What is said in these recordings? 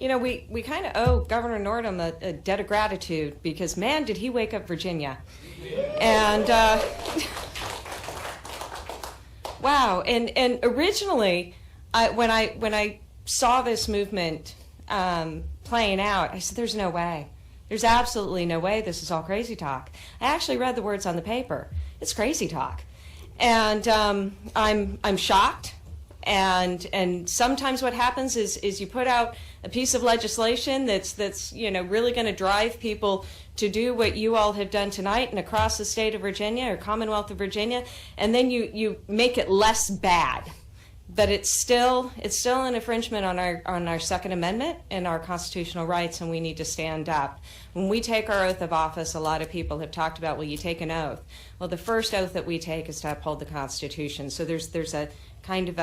You know, we kind of owe Governor Northam a debt of gratitude because, man, did he wake up Virginia. And, wow. And originally, when I saw this movement playing out, I said, there's no way. There's absolutely no way. This is all crazy talk. I actually read the words on the paper. It's crazy talk. And I'm shocked. And sometimes what happens is you put out a piece of legislation that's really going to drive people to do what you all have done tonight and across the state of Virginia or Commonwealth of Virginia, and then you make it less bad. But it's still an infringement on our Second Amendment and our constitutional rights, and we need to stand up. When we take our oath of office, a lot of people have talked about, well, you take an oath. Well, the first oath that we take is to uphold the Constitution. So there's a kind of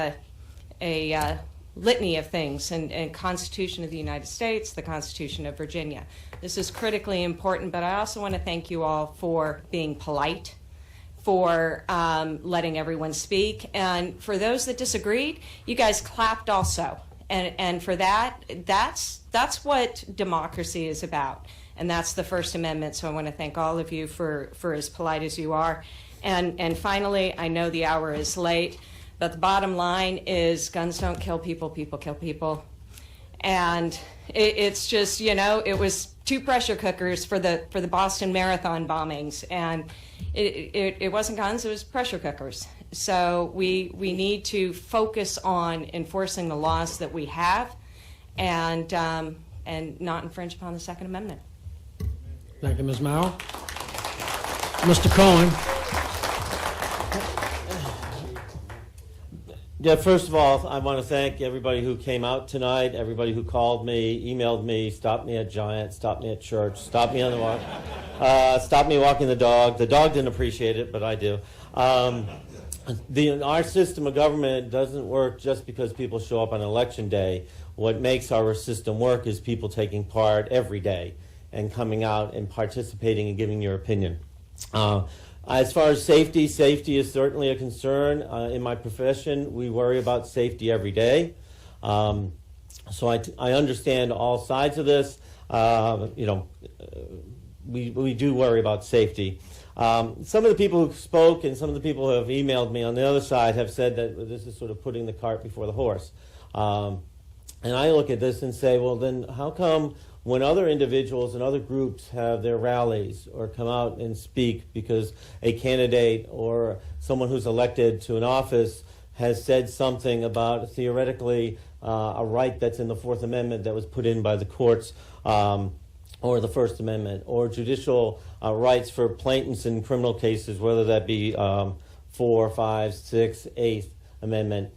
a litany of things, and Constitution of the United States, the Constitution of Virginia. This is critically important, but I also want to thank you all for being polite, for letting everyone speak, and for those that disagreed, you guys clapped also, and for that's what democracy is about, and that's the First Amendment. So I want to thank all of you for as polite as you are, and finally, I know the hour is late, but the bottom line is guns don't kill people, people kill people, and it's just, it was 2 pressure cookers for the Boston Marathon bombings, and it wasn't guns, it was pressure cookers. So we need to focus on enforcing the laws that we have and not infringe upon the Second Amendment. Thank you, Ms. Maurer. Mr. Cohen. Yeah, first of all, I want to thank everybody who came out tonight, everybody who called me, emailed me, stopped me at Giant, stopped me at church, stopped me on the walk, stopped me walking the dog. The dog didn't appreciate it, but I do. Our system of government doesn't work just because people show up on election day. What makes our system work is people taking part every day and coming out and participating and giving your opinion. As far as safety is certainly a concern. In my profession, we worry about safety every day. So I understand all sides of this. We do worry about safety. Some of the people who spoke and some of the people who have emailed me on the other side have said that this is sort of putting the cart before the horse. And I look at this and say, well, then how come when other individuals and other groups have their rallies or come out and speak because a candidate or someone who's elected to an office has said something about theoretically a right that's in the Fourth Amendment that was put in by the courts, or the First Amendment, or judicial rights for plaintiffs in criminal cases, whether that be 4, 5, 6, 8th Amendment.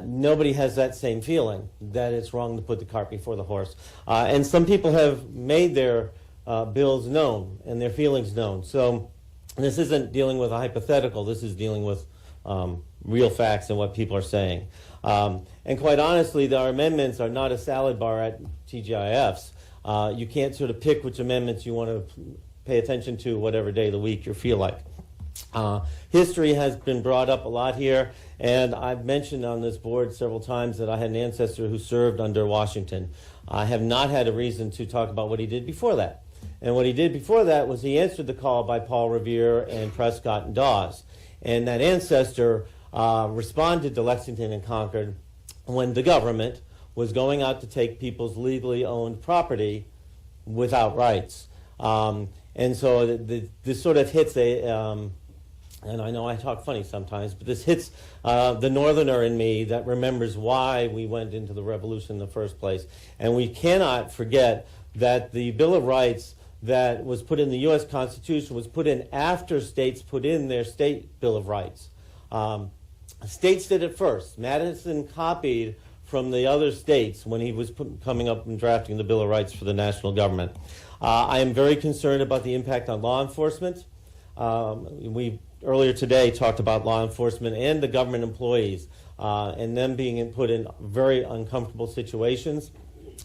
Nobody has that same feeling that it's wrong to put the cart before the horse. And some people have made their bills known and their feelings known. So this isn't dealing with a hypothetical. This is dealing with real facts and what people are saying. And quite honestly, our amendments are not a salad bar at TGIFs. You can't sort of pick which amendments you want to pay attention to whatever day of the week you feel like. History has been brought up a lot here, and I've mentioned on this board several times that I had an ancestor who served under Washington. I have not had a reason to talk about what he did before that. And what he did before that was he answered the call by Paul Revere and Prescott and Dawes. And that ancestor responded to Lexington and Concord when the government was going out to take people's legally owned property without rights. And so this sort of hits and I know I talk funny sometimes, but this hits the northerner in me that remembers why we went into the revolution in the first place. And we cannot forget that the Bill of Rights that was put in the U.S. Constitution was put in after states put in their state Bill of Rights. States did it first. Madison copied from the other states when he was coming up and drafting the Bill of Rights for the national government. I am very concerned about the impact on law enforcement. We earlier today talked about law enforcement and the government employees and them being put in very uncomfortable situations.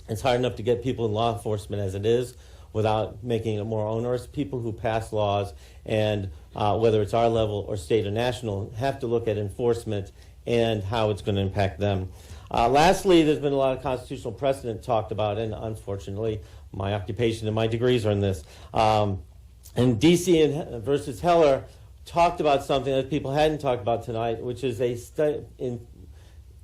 It's hard enough to get people in law enforcement as it is without making it more onerous. People who pass laws, and whether it's our level or state or national, have to look at enforcement and how it's going to impact them. Lastly, there's been a lot of constitutional precedent talked about, and unfortunately, my occupation and my degrees are in this. And DC versus Heller talked about something that people hadn't talked about tonight, which is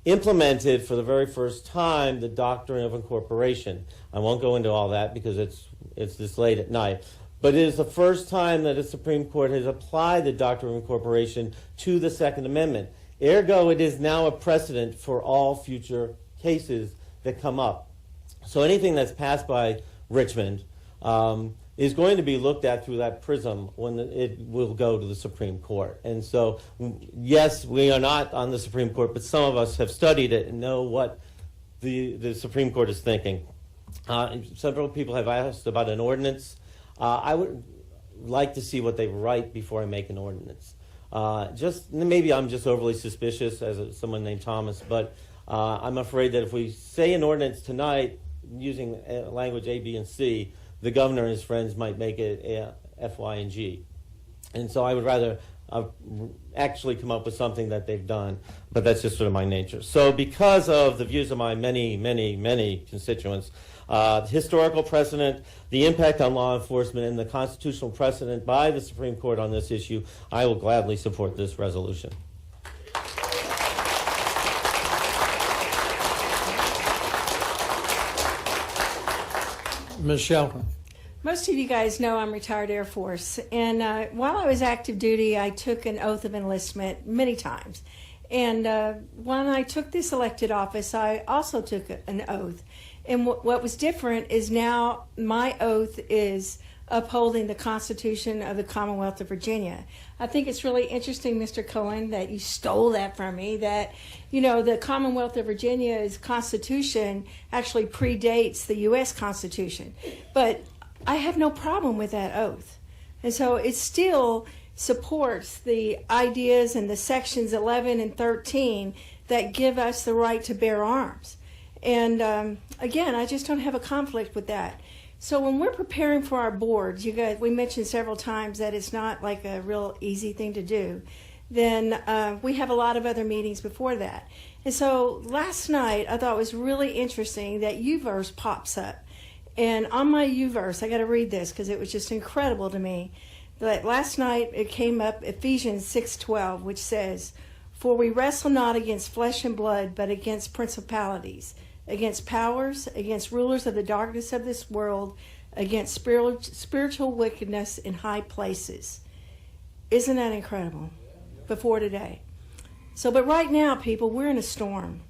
implemented for the very first time the Doctrine of Incorporation. I won't go into all that because it's this late at night. But it is the first time that the Supreme Court has applied the Doctrine of Incorporation to the Second Amendment. Ergo, it is now a precedent for all future cases that come up. So anything that's passed by Richmond is going to be looked at through that prism when it will go to the Supreme Court. And so, yes, we are not on the Supreme Court, but some of us have studied it and know what the Supreme Court is thinking. Several people have asked about an ordinance. I would like to see what they write before I make an ordinance. Maybe I'm just overly suspicious as someone named Thomas, but I'm afraid that if we say an ordinance tonight using language A, B, and C, the governor and his friends might make it F, Y, and G. And so I would rather actually come up with something that they've done, but that's just sort of my nature. So because of the views of my many, many, many constituents, historical precedent, the impact on law enforcement, and the constitutional precedent by the Supreme Court on this issue, I will gladly support this resolution. Ms. Shelton. Most of you guys know I'm retired Air Force, and while I was active duty, I took an oath of enlistment many times. And when I took this elected office, I also took an oath. And what was different is now my oath is upholding the Constitution of the Commonwealth of Virginia. I think it's really interesting, Mr. Cohen, that you stole that from me, that, you know, the Commonwealth of Virginia's Constitution actually predates the U.S. Constitution. But I have no problem with that oath. And so it still supports the ideas in the sections 11 and 13 that give us the right to bear arms. And again, I just don't have a conflict with that. So when we're preparing for our boards, you guys, we mentioned several times that it's not like a real easy thing to do. Then we have a lot of other meetings before that. And so last night, I thought it was really interesting that U-verse pops up. And on my U-verse, I got to read this because it was just incredible to me. But last night it came up, Ephesians 6:12, which says, "For we wrestle not against flesh and blood, but against principalities, against powers, against rulers of the darkness of this world, against spiritual wickedness in high places." Isn't that incredible? Before today. So, but right now, people, we're in a storm.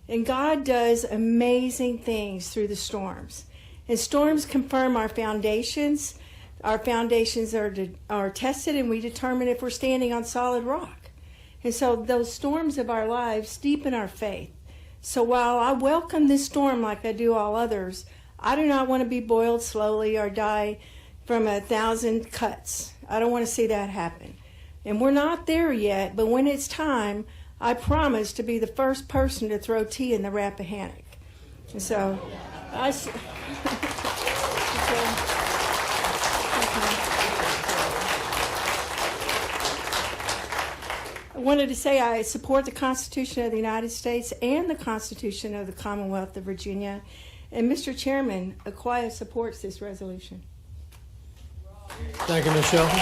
And God does amazing things through the storms. And storms confirm our foundations. Our foundations are tested, and we determine if we're standing on solid rock. And so those storms of our lives deepen our faith. So while I welcome this storm like I do all others, I do not want to be boiled slowly or die from 1,000 cuts. I don't want to see that happen. And we're not there yet, but when it's time, I promise to be the first person to throw tea in the Rappahannock. And so I wanted to say I support the Constitution of the United States and the Constitution of the Commonwealth of Virginia. And Mr. Chairman, Aquia supports this resolution. Thank you, Ms. Shelton.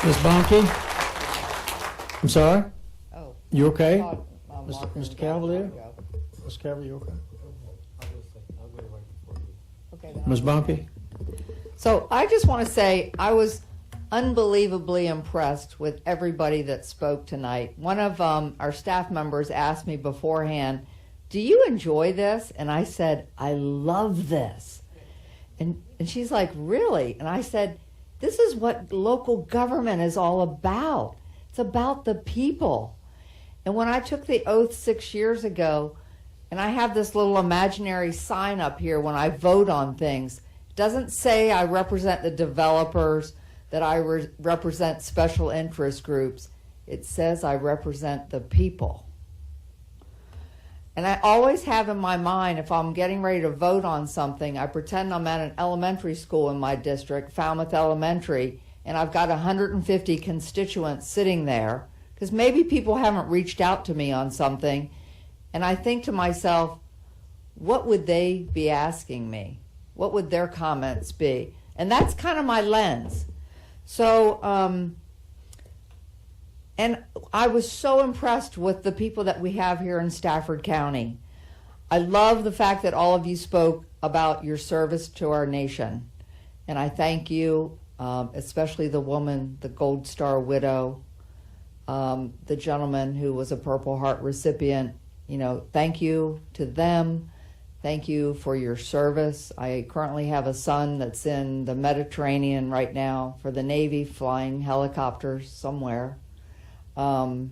Ms. Bonke? I'm sorry? Oh. You okay? Mr. Cavalier? Ms. Cavalier, you okay? Okay, Ms. Bonke? so I just want to say I was unbelievably impressed with everybody that spoke tonight. One of our staff members asked me beforehand, "Do you enjoy this?" And I said, "I love this." And she's like, "Really?" And I said, "This is what local government is all about. It's about the people." And when I took the oath 6 years ago, and I have this little imaginary sign up here when I vote on things, it doesn't say I represent the developers, that I represent special interest groups. It says I represent the people. And I always have in my mind, if I'm getting ready to vote on something, I pretend I'm at an elementary school in my district, Falmouth Elementary, and I've got 150 constituents sitting there, because maybe people haven't reached out to me on something, And I think to myself, what would they be asking me? What would their comments be? And that's kind of my lens. So, and I was so impressed with the people that we have here in Stafford County. I love the fact that all of you spoke about your service to our nation. And I thank you, especially the woman, the Gold Star widow, the gentleman who was a Purple Heart recipient. You know, thank you to them. Thank you for your service. I currently have a son that's in the Mediterranean right now for the Navy, flying helicopters somewhere. But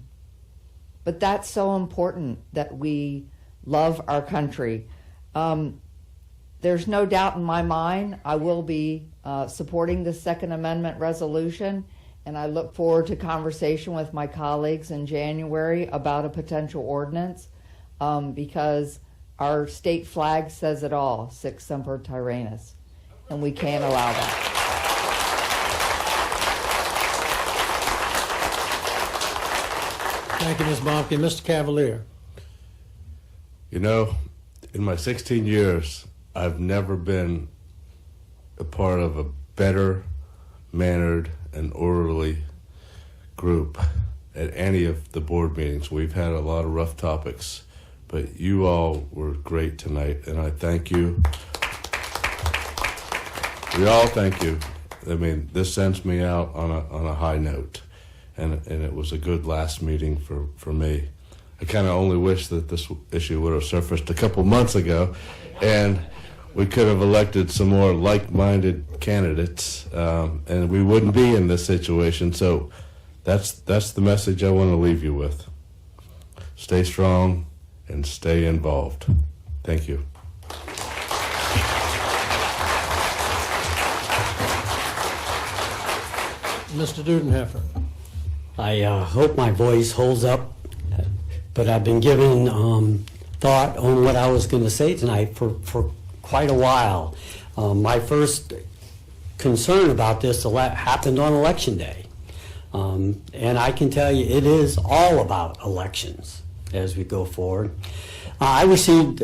that's so important that we love our country. There's no doubt in my mind I will be supporting the Second Amendment resolution, and I look forward to conversation with my colleagues in January about a potential ordinance, because our state flag says it all, Sic Semper Tyrannis, and we can't allow that. Thank you, Ms. Bomke. Mr. Cavalier. You know, in my 16 years, I've never been a part of a better mannered and orderly group at any of the board meetings. We've had a lot of rough topics, but you all were great tonight, and I thank you. We all thank you. I mean, this sends me out on a high note, and it was a good last meeting for me. I kind of only wish that this issue would have surfaced a couple months ago, and we could have elected some more like-minded candidates, and we wouldn't be in this situation. So that's the message I want to leave you with. Stay strong and stay involved. Thank you. Mr. Dudenheffer. I hope my voice holds up, but I've been given thought on what I was going to say tonight for quite a while. My first concern about this happened on Election Day. And I can tell you it is all about elections as we go forward. I received,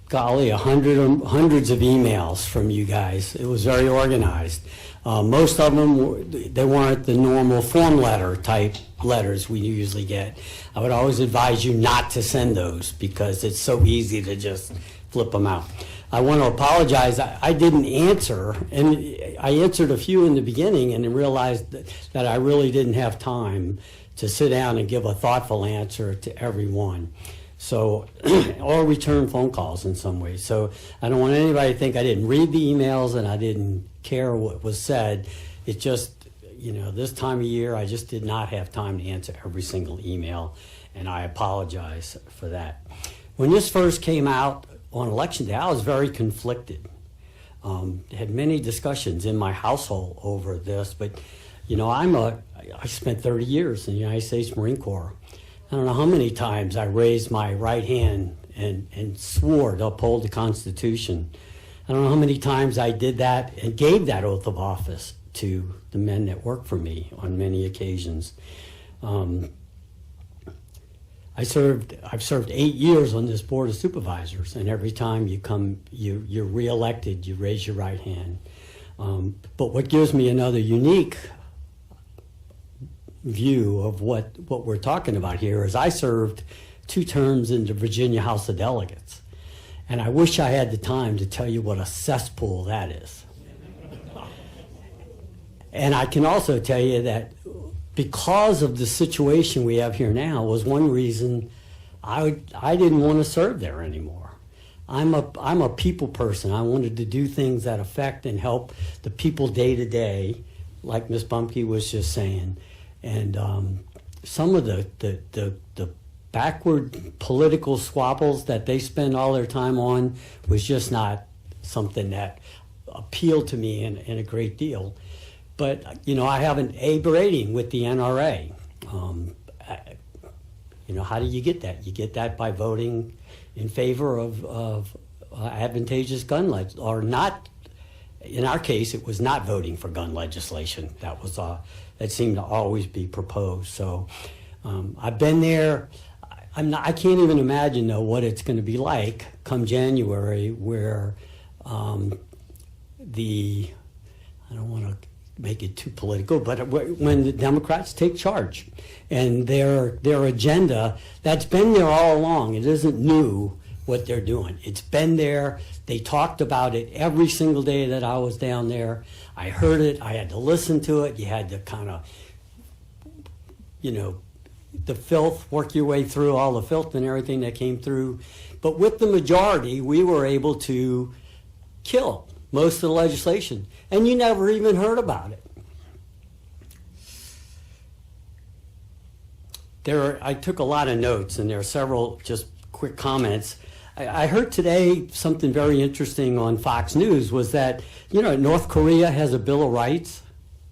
golly, hundreds of emails from you guys. It was very organized. Most of them, they weren't the normal form letter type letters we usually get. I would always advise you not to send those because it's so easy to just flip them out. I want to apologize. I didn't answer, and I answered a few in the beginning and realized that I really didn't have time to sit down and give a thoughtful answer to everyone. So, or return phone calls in some ways. So I don't want anybody to think I didn't read the emails and I didn't care what was said. It just, you know, this time of year, I just did not have time to answer every single email, and I apologize for that. When this first came out on Election Day, I was very conflicted. Had many discussions in my household over this, but, you know, I spent 30 years in the United States Marine Corps. I don't know how many times I raised my right hand and swore to uphold the Constitution. I don't know how many times I did that and gave that oath of office to the men that work for me on many occasions. I've served 8 years on this Board of Supervisors, and every time you're reelected, you raise your right hand. But what gives me another unique view of what we're talking about here is I served 2 terms in the Virginia House of Delegates, and I wish I had the time to tell you what a cesspool that is. And I can also tell you that because of the situation we have here now was one reason I didn't want to serve there anymore. I'm a people person. I wanted to do things that affect and help the people day to day, like Ms. Bumke was just saying. And some of the backward political squabbles that they spend all their time on was just not something that appealed to me in a great deal. But, you know, I have an A rating with the NRA. You know, how do you get that? You get that by voting in favor of advantageous gun legislation, or not. In our case, it was not voting for gun legislation. That seemed to always be proposed. So I've been there. I can't even imagine though what it's going to be like come January, where I don't want to make it too political, but when the Democrats take charge and their agenda, that's been there all along. It isn't new what they're doing. It's been there. They talked about it every single day that I was down there. I heard it. I had to listen to it. You had to kind of, the filth, work your way through all the filth and everything that came through. But with the majority, we were able to kill most of the legislation, and you never even heard about it. I took a lot of notes, and there are several just quick comments. I heard today something very interesting on Fox News was that, North Korea has a Bill of Rights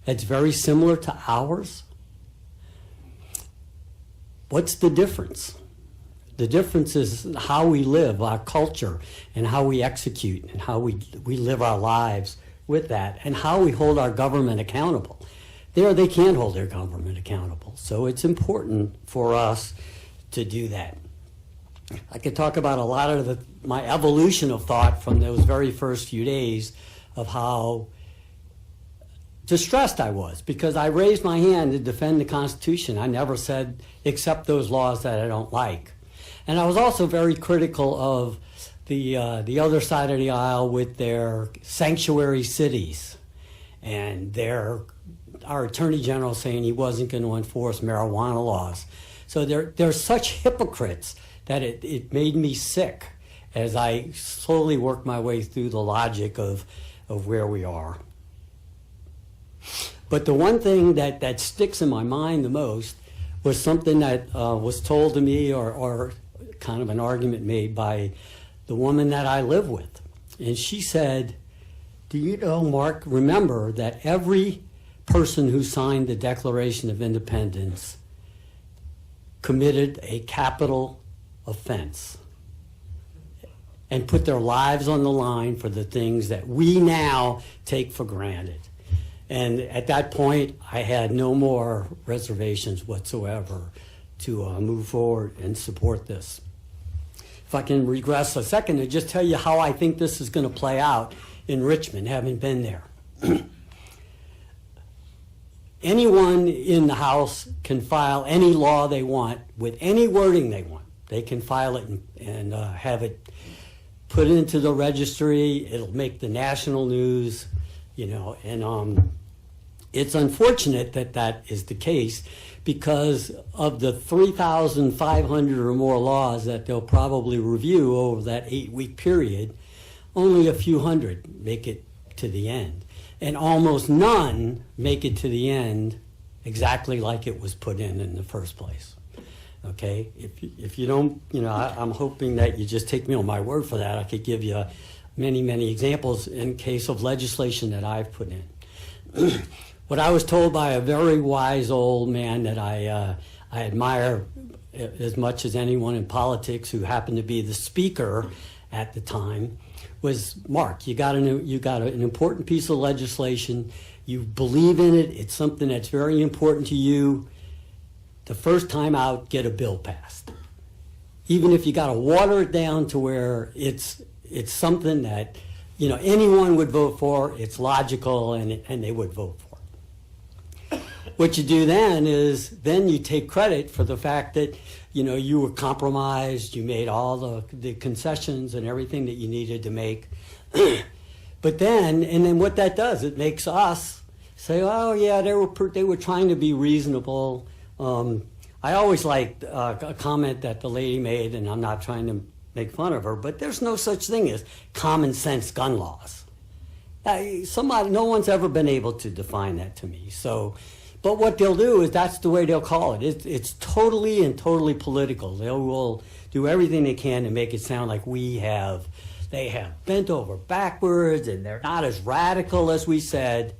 that's very similar to ours. What's the difference? The difference is how we live, our culture, and how we execute, and how we live our lives with that, and how we hold our government accountable. There, they can't hold their government accountable. So it's important for us to do that. I could talk about a lot of my evolution of thought from those very first few days of how distressed I was, because I raised my hand to defend the Constitution. I never said accept those laws that I don't like. And I was also very critical of the other side of the aisle with their sanctuary cities and our Attorney General saying he wasn't going to enforce marijuana laws. So they're such hypocrites that it made me sick as I slowly worked my way through the logic of where we are. But the one thing that sticks in my mind the most was something that was told to me or kind of an argument made by the woman that I live with. And she said, do you know, Mark, remember that every person who signed the Declaration of Independence committed a capital offense and put their lives on the line for the things that we now take for granted. And at that point, I had no more reservations whatsoever to move forward and support this. If I can regress a second and just tell you how I think this is going to play out in Richmond, having been there. Anyone in the House can file any law they want with any wording they want. They can file it and have it put into the registry. It'll make the national news, and it's unfortunate that is the case, because of the 3,500 or more laws that they'll probably review over that 8-week period, only a few hundred make it to the end. And almost none make it to the end exactly like it was put in the first place. Okay? If you don't, I'm hoping that you just take me on my word for that. I could give you many, many examples in case of legislation that I've put in. What I was told by a very wise old man that I admire as much as anyone in politics, who happened to be the speaker at the time, was, Mark, you got an important piece of legislation. You believe in it. It's something that's very important to you. The first time out, get a bill passed. Even if you got to water it down to where it's something that anyone would vote for, it's logical, and they would vote for. What you do then is you take credit for the fact that you were compromised, you made all the concessions and everything that you needed to make. But then what that does, it makes us say, oh yeah, they were trying to be reasonable. I always liked a comment that the lady made, and I'm not trying to make fun of her, but there's no such thing as common sense gun laws. No one's ever been able to define that to me. But what they'll do is that's the way they'll call it. It's totally and totally political. They will do everything they can to make it sound like they have bent over backwards and they're not as radical as we said.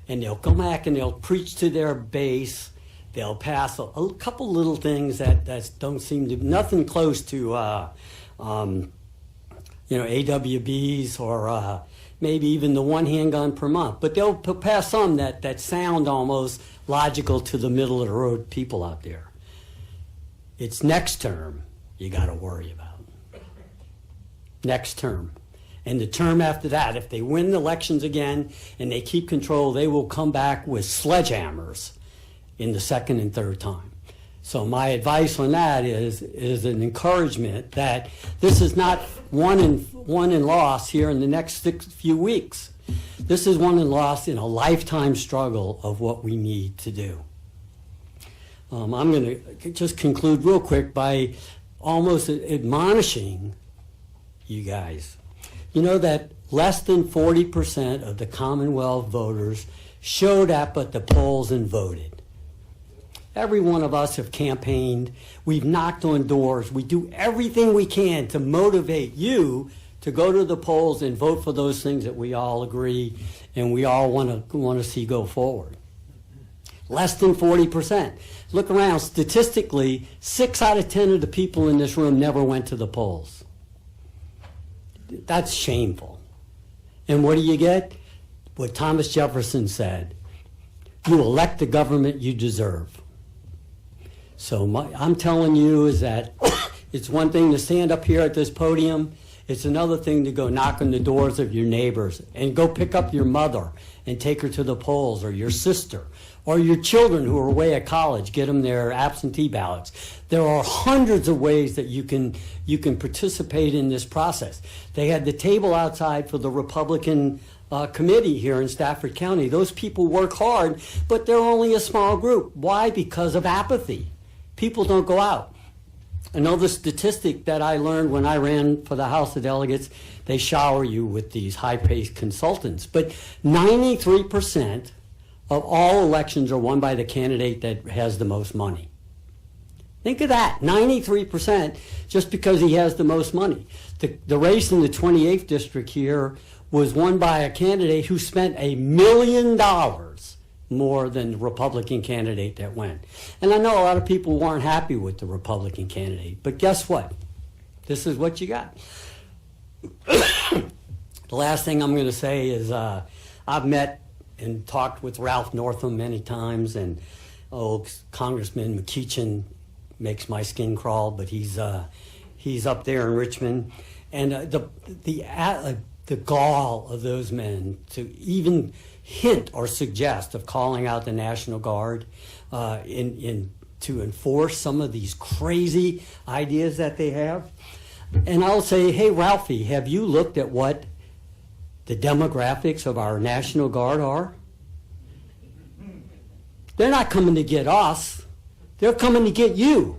And they'll come back and they'll preach to their base. They'll pass a couple little things that don't seem to, nothing close to, AWBs or maybe even the one handgun per month. But they'll pass some that sound almost logical to the middle of the road people out there. It's next term you got to worry about. Next term. And the term after that, if they win the elections again and they keep control, they will come back with sledgehammers in the second and third time. So my advice on that is an encouragement that this is not won and lost here in the next few weeks. This is won and lost in a lifetime struggle of what we need to do. I'm going to just conclude real quick by almost admonishing you guys. You know that less than 40% of the Commonwealth voters showed up at the polls and voted. Every one of us have campaigned. We've knocked on doors. We do everything we can to motivate you to go to the polls and vote for those things that we all agree and we all want to see go forward. Less than 40%. Look around. Statistically, 6 out of 10 of the people in this room never went to the polls. That's shameful. And what do you get? What Thomas Jefferson said, you elect the government you deserve. So I'm telling you is that it's one thing to stand up here at this podium. It's another thing to go knock on the doors of your neighbors and go pick up your mother and take her to the polls, or your sister, or your children who are away at college, get them their absentee ballots. There are hundreds of ways that you can participate in this process. They had the table outside for the Republican committee here in Stafford County. Those people work hard, but they're only a small group. Why? Because of apathy. People don't go out. Another statistic that I learned when I ran for the House of Delegates, they shower you with these high-paced consultants. But 93% of all elections are won by the candidate that has the most money. Think of that, 93% just because he has the most money. The race in the 28th district here was won by a candidate who spent $1 million more than the Republican candidate that went. And I know a lot of people weren't happy with the Republican candidate, but guess what? This is what you got. The last thing I'm going to say is I've met and talked with Ralph Northam many times, and Congressman McEachin makes my skin crawl, but he's up there in Richmond, and the gall of those men to even hint or suggest of calling out the National Guard to enforce some of these crazy ideas that they have. And I'll say, hey, Ralphie, have you looked at what the demographics of our National Guard are? They're not coming to get us. They're coming to get you.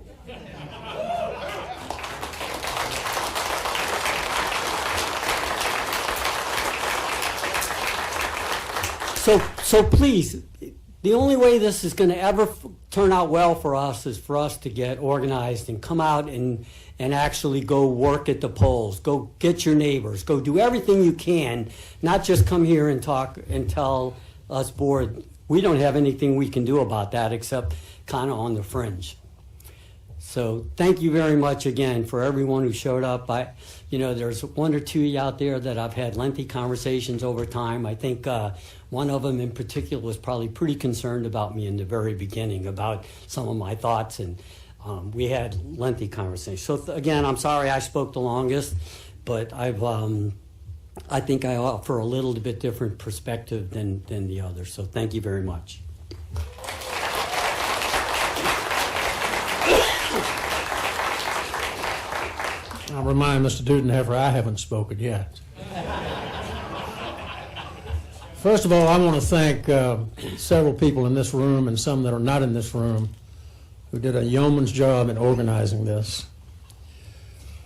So please, the only way this is going to ever turn out well for us is for us to get organized and come out and actually go work at the polls, go get your neighbors, go do everything you can, not just come here and talk and tell us board. We don't have anything we can do about that except kind of on the fringe. So thank you very much again for everyone who showed up. There's one or two out there that I've had lengthy conversations over time. I think one of them in particular was probably pretty concerned about me in the very beginning about some of my thoughts, and we had lengthy conversations. So again, I'm sorry I spoke the longest, but I think I offer a little bit different perspective than the others. So thank you very much. I'll remind Mr. Dudenheffer I haven't spoken yet. First of all, I want to thank several people in this room and some that are not in this room who did a yeoman's job in organizing this.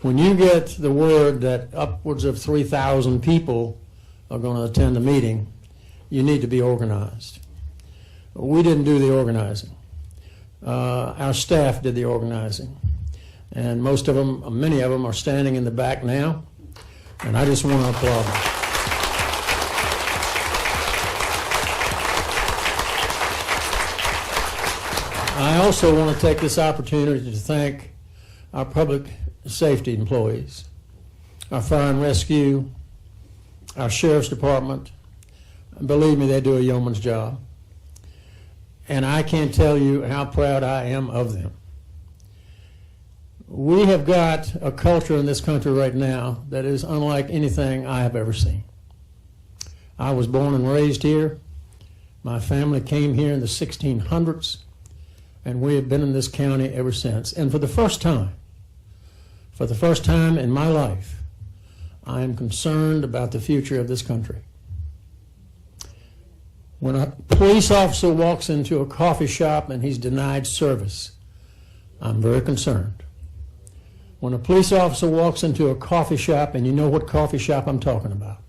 When you get the word that upwards of 3,000 people are going to attend the meeting, you need to be organized. We didn't do the organizing. Our staff did the organizing. And many of them are standing in the back now, and I just want to applaud them. I also want to take this opportunity to thank our public safety employees, our fire and rescue, our sheriff's department. Believe me, they do a yeoman's job. And I can't tell you how proud I am of them. We have got a culture in this country right now that is unlike anything I have ever seen. I was born and raised here. My family came here in the 1600s, and we have been in this county ever since. And for the first time in my life, I am concerned about the future of this country. When a police officer walks into a coffee shop and he's denied service, I'm very concerned. When a police officer walks into a coffee shop, and you know what coffee shop I'm talking about,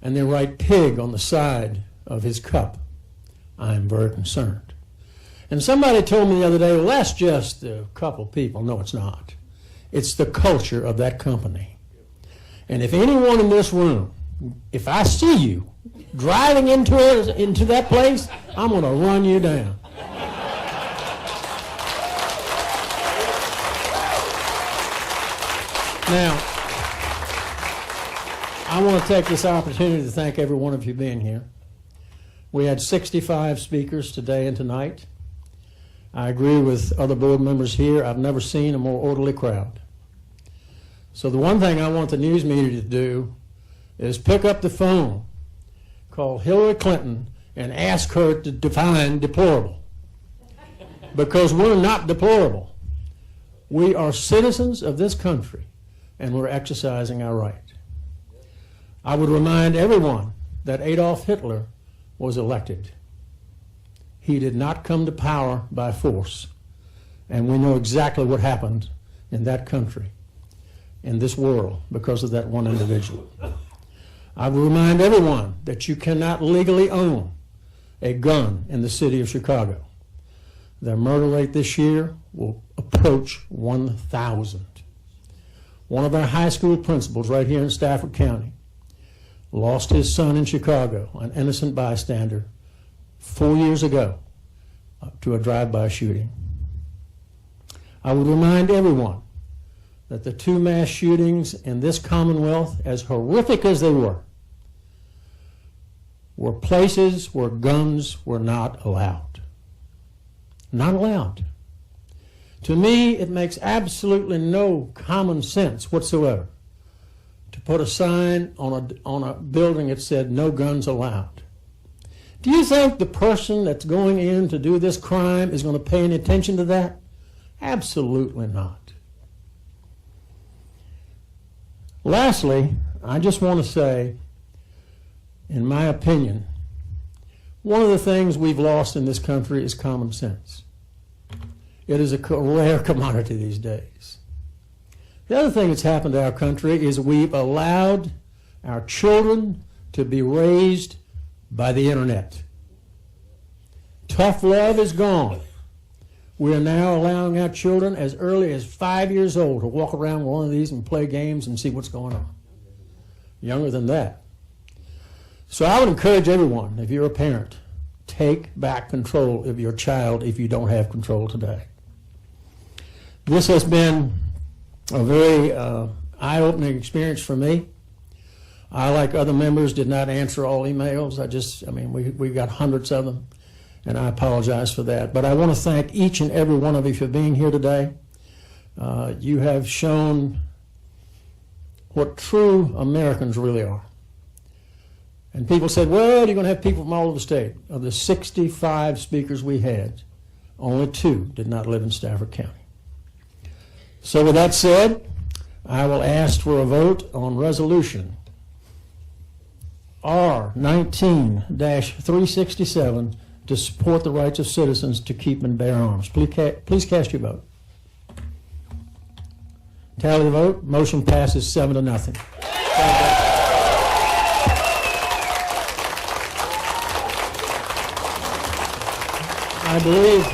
and they write pig on the side of his cup, I am very concerned. And somebody told me the other day, well, that's just a couple people. No, it's not. It's the culture of that company. And if anyone in this room, if I see you driving into that place, I'm going to run you down. Now, I want to take this opportunity to thank every one of you being here. We had 65 speakers today and tonight. I agree with other board members here. I've never seen a more orderly crowd. So the one thing I want the news media to do is pick up the phone, call Hillary Clinton, and ask her to define deplorable. Because we're not deplorable. We are citizens of this country, and we're exercising our right. I would remind everyone that Adolf Hitler was elected. He did not come to power by force, and we know exactly what happened in that country, in this world, because of that one individual. I would remind everyone that you cannot legally own a gun in the city of Chicago. Their murder rate this year will approach 1,000. One of our high school principals right here in Stafford County lost his son in Chicago, an innocent bystander, 4 years ago to a drive-by shooting. I would remind everyone that the two mass shootings in this Commonwealth, as horrific as they were places where guns were not allowed. Not allowed. To me, it makes absolutely no common sense whatsoever to put a sign on a building that said no guns allowed. Do you think the person that's going in to do this crime is going to pay any attention to that? Absolutely not. Lastly, I just want to say, in my opinion, one of the things we've lost in this country is common sense. It is a rare commodity these days. The other thing that's happened to our country is we've allowed our children to be raised by the internet. Tough love is gone. We are now allowing our children as early as 5 years old to walk around with one of these and play games and see what's going on. Younger than that. So I would encourage everyone, if you're a parent, take back control of your child if you don't have control today. This has been a very eye-opening experience for me. I, like other members, did not answer all emails. We got hundreds of them, and I apologize for that. But I want to thank each and every one of you for being here today. You have shown what true Americans really are. And people said, well, you're going to have people from all over the state. Of the 65 speakers we had, only 2 did not live in Stafford County. So with that said, I will ask for a vote on resolution R 19-367 to support the rights of citizens to keep and bear arms. Please cast your vote. Tally the vote. Motion passes 7-0. I believe